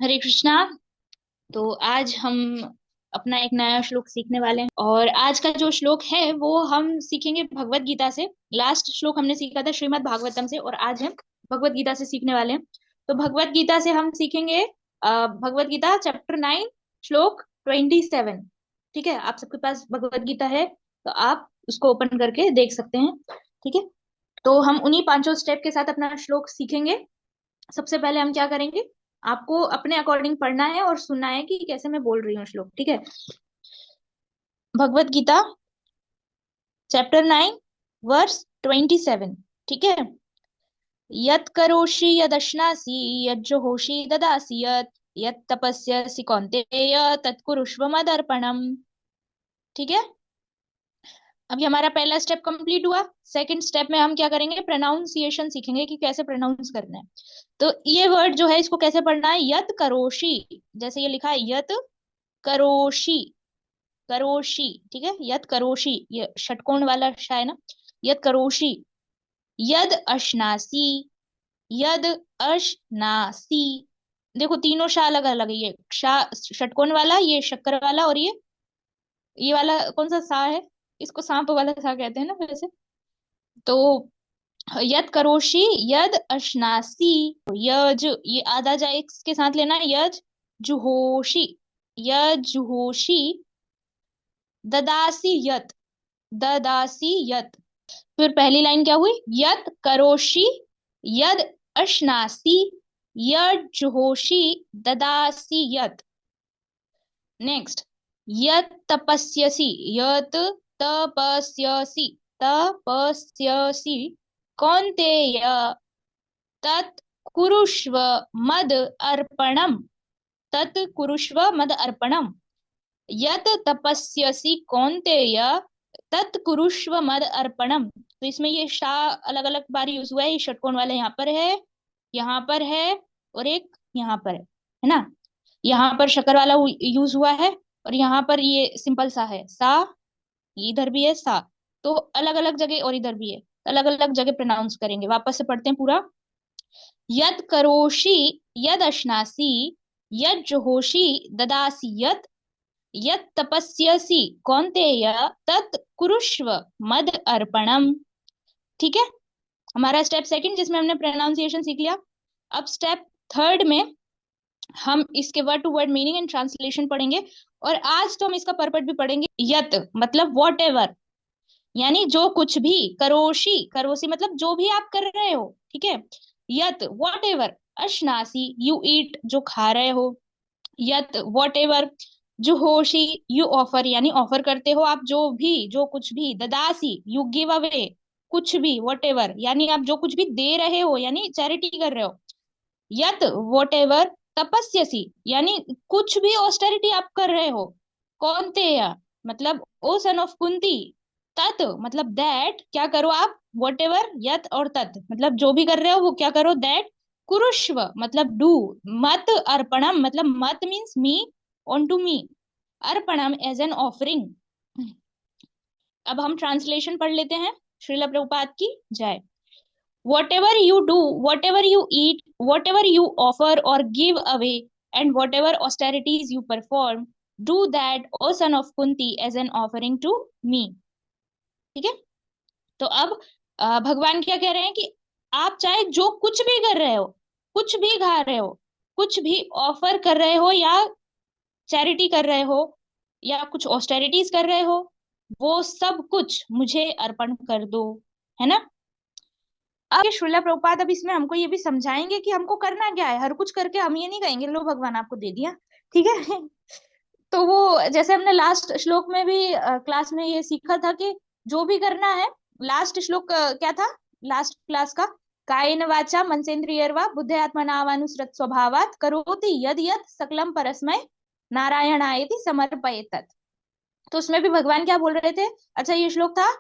हरे कृष्णा। तो आज हम अपना एक नया श्लोक सीखने वाले हैं और आज का जो श्लोक है वो हम सीखेंगे भगवत गीता से। लास्ट श्लोक हमने सीखा था श्रीमद् भागवतम से और आज हम भगवत गीता से सीखने वाले हैं। तो भगवत गीता से हम सीखेंगे भगवत गीता चैप्टर 9 श्लोक 27। ठीक है, आप सबके पास भगवत गीता है तो आप उसको ओपन करके देख सकते हैं। ठीक है, तो हम उन्हीं पांचों स्टेप के साथ अपना श्लोक सीखेंगे। सबसे पहले हम क्या करेंगे, आपको अपने अकॉर्डिंग पढ़ना है और सुनना है कि कैसे मैं बोल रही हूँ श्लोक। ठीक है, भगवत गीता चैप्टर 9 वर्स 27। ठीक है, यत् करोषि यदश्नासि यज्जुहोषि ददासि यत् तपस्यसि कौन्तेय तत्कुरुष्व मदर्पणम्। ठीक है, अभी हमारा पहला स्टेप कंप्लीट हुआ। सेकंड स्टेप में हम क्या करेंगे, प्रोनाउंसिएशन सीखेंगे कि कैसे प्रोनाउंस करना है। तो ये वर्ड जो है इसको कैसे पढ़ना है, यत करोषि, जैसे ये लिखा है यत करोषि, करोषि। ठीक है, यत करोषि, ये षटकोण वाला श है ना। यत करोषि, यद अश्नासी, यद अश्नासी। देखो तीनों शा अलग अलग है, ये शा षटकोण वाला, ये शक्कर वाला, और ये वाला कौन सा सा है, इसको सांप वाला सा कहते हैं ना वैसे। तो यद करोषि, यद अश्नासी, यज, ये आधा जा इसके साथ लेना, यज जुहोषि, यज जुहोषि ददासी यत, ददासी यत। फिर पहली लाइन क्या हुई, यत करोषि, यद अश्नासी, यद जुहोषि ददासी यत। नेक्स्ट, यत तपस्यसि, यत तपस्यसि, तपस्यसि कौन्तेय तत् कुरुष्व मद अर्पणम, तत् कुरुष्व मद अर्पणम। यत तपस्यसि कौन्तेय तत् कुरुष्व मद अर्पणम। तो इसमें ये शा अलग अलग बार यूज हुआ है। ये षटकोण वाला यहाँ पर है, यहाँ पर है, और एक यहाँ पर है ना। यहाँ पर शकर वाला यूज हुआ है और यहाँ पर ये सिंपल सा है सा, इधर भी है सा। तो अलग अलग जगह, और इधर भी है, अलग अलग जगह प्रोनाउंस करेंगे। वापस से पढ़ते हैं पूरा। यद करोषि यद अश्नासि यद जुहोषि ददासि यत्, यत् तपस्यसि कौन्तेय तत् कुरुष्व मद अर्पणम। ठीक है, हमारा स्टेप सेकंड जिसमें हमने प्रोनाउंसिएशन सीख लिया। अब स्टेप थर्ड में हम इसके word to word meaning and translation पढ़ेंगे। और आज तो हम इसका परपट भी पढ़ेंगे। यत मतलब वॉट एवर, यानी जो कुछ भी। करोषि, करोषि मतलब जो भी आप कर रहे हो। ठीक है, यत वॉट एवर, अश्नासी यू ईट, जो खा रहे हो। यत वॉट एवर, जुहोषि यू ऑफर, यानी ऑफर करते हो आप जो भी, जो कुछ भी। ददासी यू गिव अवे, कुछ भी वॉट एवर, यानी आप जो कुछ भी दे रहे हो यानी चैरिटी कर रहे हो। यत वॉट एवर तपस्यसि, यानी कुछ भी ऑस्टेरिटी आप कर रहे हो। कौन्तेय मतलब ओ सन ऑफ कुंती, तत् मतलब दैट, क्या करो आप, वॉट एवर, यत और तत् मतलब जो भी कर रहे हो वो क्या करो, दैट। कुरुष्व मतलब डू, मत अर्पणम मतलब मत means me, on to me, अर्पणम एज एन ऑफरिंग। अब हम ट्रांसलेशन पढ़ लेते हैं। श्रील प्रभुपाद की जय। Whatever you do, whatever you eat, whatever you offer or give away, and whatever austerities you perform, do that, O son of Kunti, as an offering to me. ठीक है, तो अब भगवान क्या कह रहे हैं कि आप चाहे जो कुछ भी कर रहे हो, कुछ भी खा रहे हो, कुछ भी ऑफर कर रहे हो, या चैरिटी कर रहे हो, या कुछ ऑस्टेरिटीज कर रहे हो, वो सब कुछ मुझे अर्पण कर दो। है ना। अब ये श्रीला प्रभुपाद अब इसमें हमको ये भी समझाएंगे कि हमको करना क्या है। हर कुछ करके हम ये नहीं कहेंगे लो भगवान आपको दे दिया। ठीक है तो वो जैसे हमने लास्ट श्लोक में भी क्लास में ये सीखा था कि जो भी करना है। लास्ट श्लोक क्या था लास्ट क्लास का, कायेन वाचा मनसेन्द्रियर्वा बुद्ध्यात्मनावानुसृत स्वभावात् करोति यद यद सकलम परस्मै नारायणायति समर्पयेतत्। तो उसमें भी भगवान क्या बोल रहे थे। अच्छा, ये श्लोक था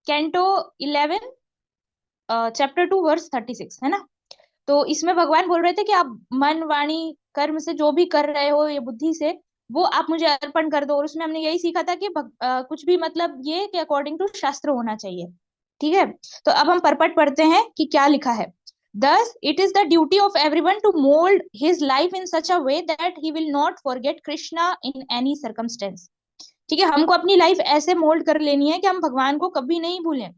कैंटो 11 चैप्टर 2 वर्स 36, है ना। तो इसमें भगवान बोल रहे थे कि आप मन वाणी कर्म से जो भी कर रहे हो, ये बुद्धि से, वो आप मुझे अर्पण कर दो। और उसमें हमने यही सीखा था कि कुछ भी मतलब ये कि अकॉर्डिंग टू शास्त्र होना चाहिए। ठीक है, तो अब हम परपट पढ़ते हैं कि क्या लिखा है। Thus, it is the duty of everyone to mold his life in such a way that he will not forget Krishna in any circumstance. ठीक है, हमको अपनी लाइफ ऐसे मोल्ड कर लेनी है कि हम भगवान को कभी नहीं भूलें.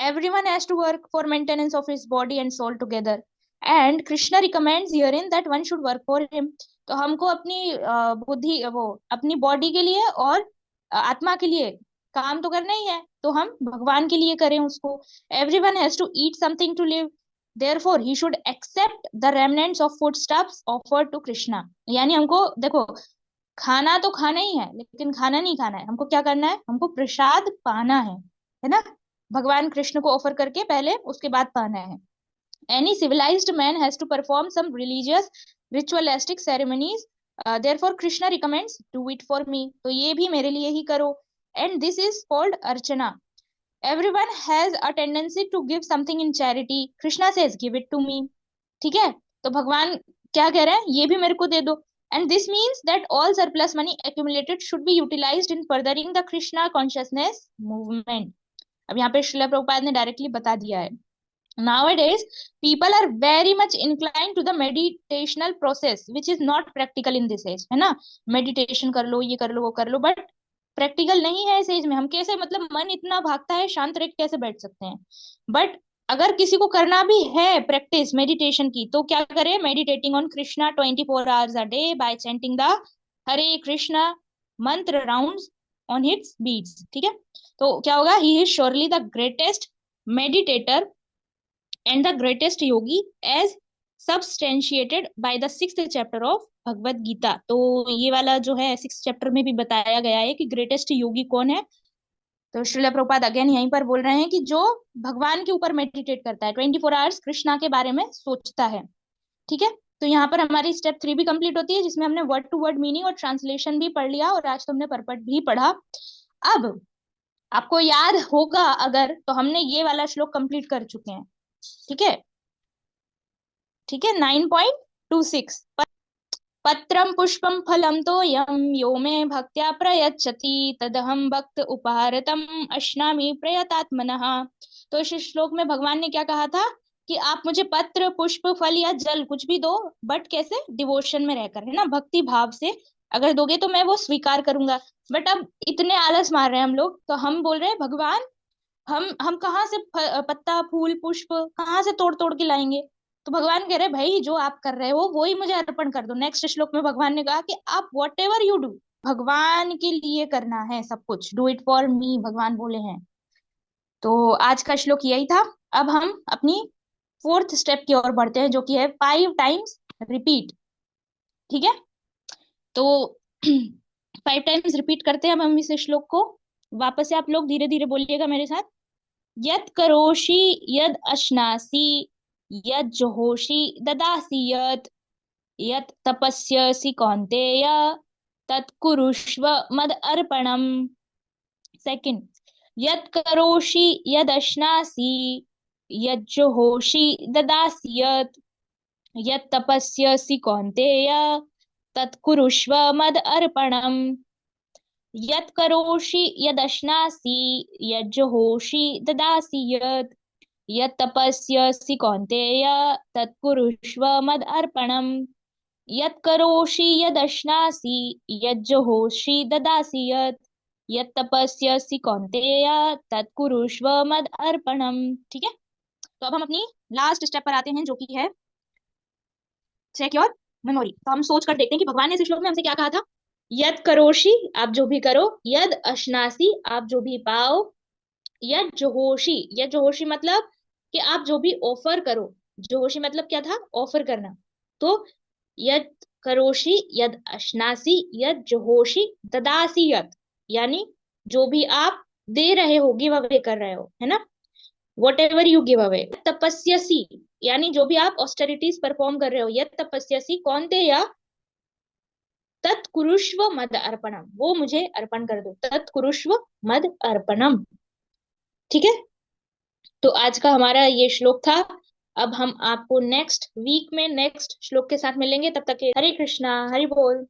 Everyone has to work for maintenance of his body and soul together, and Krishna recommends herein that one should work for him. तो हमको अपनी बुद्धि वो अपनी बॉडी के लिए और आत्मा के लिए काम तो करना ही है, तो हम भगवान के लिए करें उसको. Everyone has to eat something to live. Therefore, he should accept the remnants of foodstuffs offered to Krishna. यानी हमको देखो, खाना तो खाना ही है, लेकिन खाना नहीं खाना है. हमको क्या करना है? हमको प्रसाद पाना है ना. भगवान कृष्ण को ऑफर करके पहले उसके बाद पाना है. Any civilized man has to perform some religious ritualistic ceremonies. Therefore, Krishna recommends do it for me. तो ये भी मेरे लिए ही करो. And this is called archana. Everyone has a tendency to give something in charity. Krishna says, give it to me. ठीक है, तो भगवान क्या कह रहे हैं? ये भी मेरे को दे दो. And this means that all surplus money accumulated should be utilized in furthering the Krishna consciousness movement. अब यहाँ पे श्रील प्रभुपाद ने डायरेक्टली बता दिया है. Nowadays, people are very much inclined to the meditational process, which is not practical in this age, है ना. Meditation कर लो, ये कर लो, वो कर लो, बट प्रैक्टिकल नहीं है इस एज में. हम कैसे, मतलब मन इतना भागता है, शांत रह के कैसे बैठ सकते हैं. बट अगर किसी को करना भी है प्रैक्टिस मेडिटेशन की, तो क्या करे? Meditating on Krishna 24 hours a day by chanting the हरे कृष्णा मंत्र राउंड्स ऑन हिट्स बीट्स. ठीक है, तो क्या होगा? He is surely the greatest meditator and the greatest yogi as substantiated by the 6th chapter of Bhagavad Gita. तो ये वाला जो है 6th चैप्टर में भी बताया गया है कि ग्रेटेस्ट योगी कौन है. तो श्रील प्रभुपाद अगेन यहीं पर बोल रहे हैं कि जो भगवान के ऊपर मेडिटेट करता है, 24 आवर्स कृष्णा के बारे में सोचता है. ठीक है, तो यहाँ पर हमारी स्टेप 3 भी कंप्लीट होती है, जिसमें हमने वर्ड टू वर्ड मीनिंग और ट्रांसलेशन भी पढ़ लिया, और आज तो हमने परपट भी पढ़ा. अब आपको याद होगा अगर, तो हमने ये वाला श्लोक कंप्लीट कर चुके हैं. ठीक है, ठीक है. 9.26 पत्रम पुष्पम फलम तोयम यो मे भक्त्या प्रयच्छति तदहम भक्त उपहारतम अश्नामि प्रयतात्मनः. तो इस श्लोक में भगवान ने क्या कहा था कि आप मुझे पत्र पुष्प फल या जल कुछ भी दो, बट कैसे? डिवोशन में रहकर, है ना, भक्ति भाव से अगर दोगे तो मैं वो स्वीकार करूंगा. बट अब इतने आलस मार रहे हैं हम लोग, तो हम बोल रहे हैं भगवान हम कहाँ से पत्ता फूल पुष्प कहाँ से तोड़ तोड़ के लाएंगे. तो भगवान कह रहे भाई जो आप कर रहे हो वो ही मुझे अर्पण कर दो. नेक्स्ट श्लोक में भगवान ने कहा कि आप वॉट एवर यू डू, भगवान के लिए करना है सब कुछ. डू इट फॉर मी, भगवान बोले हैं. तो आज का श्लोक यही था. अब हम अपनी 4th स्टेप की ओर बढ़ते हैं, जो कि है 5 टाइम्स रिपीट. ठीक है, तो 5 टाइम्स रिपीट करते हैं अब हम इस श्लोक को. वापस से आप लोग धीरे धीरे बोलिएगा मेरे साथ. यत् करोषि यद् अश्नासि यद् जुहोषि ददासि यत् यत् तपस्यसि कौन्तेय तत् कुरुष्व मद अर्पणम्. सेकंड, यत् करोषि यद् अश्नासि यद् जुहोषि ददासि यत् यत् तपस्यसि कौन्तेय तत् कुरुष्व मद अर्पणम्. यत् करोषि यद् अश्नासि यद् जुहोषि ददासि यत् यत् तपस्यसि कौन्तेय तत् कुरुष्व मद अर्पणम्. यत् करोषि यद् अश्नासि यद् जुहोषि ददासि यत् यत् तपस्यसि कौन्तेय तत् कुरुष्व मद अर्पणम्. ठीक है, तो अब हम अपनी लास्ट स्टेप पर आते हैं, जो कि है चेक योर मेमोरी. तो हम सोच कर देखते हैं कि भगवान ने इस श्लोक में हमसे क्या कहा था. यद करोषि, आप जो भी करो, यद अश्नासी, आप जो भी पाओ, यद जोहोशी, यद जोहोशी मतलब कि आप जो भी ऑफर करो. जोहोशी मतलब क्या था? ऑफर करना. तो यद करोषि यद अश्नासी यद जोहोशी ददासी यत, यानी जो भी आप दे रहे हो, गिव अवे कर रहे हो, है ना, whatever you give away. तपस्यसी, यानी जो भी आप ऑस्टेरिटीज परफॉर्म कर रहे हो, यद तपस्यसी कौन्ते या तत्कुरुष्व मद अर्पणम, वो मुझे अर्पण कर दो. तत्कुरुष्व मद अर्पणम. ठीक है, तो आज का हमारा ये श्लोक था. अब हम आपको नेक्स्ट वीक में नेक्स्ट श्लोक के साथ मिलेंगे. तब तक के हरे कृष्णा, हरि बोल.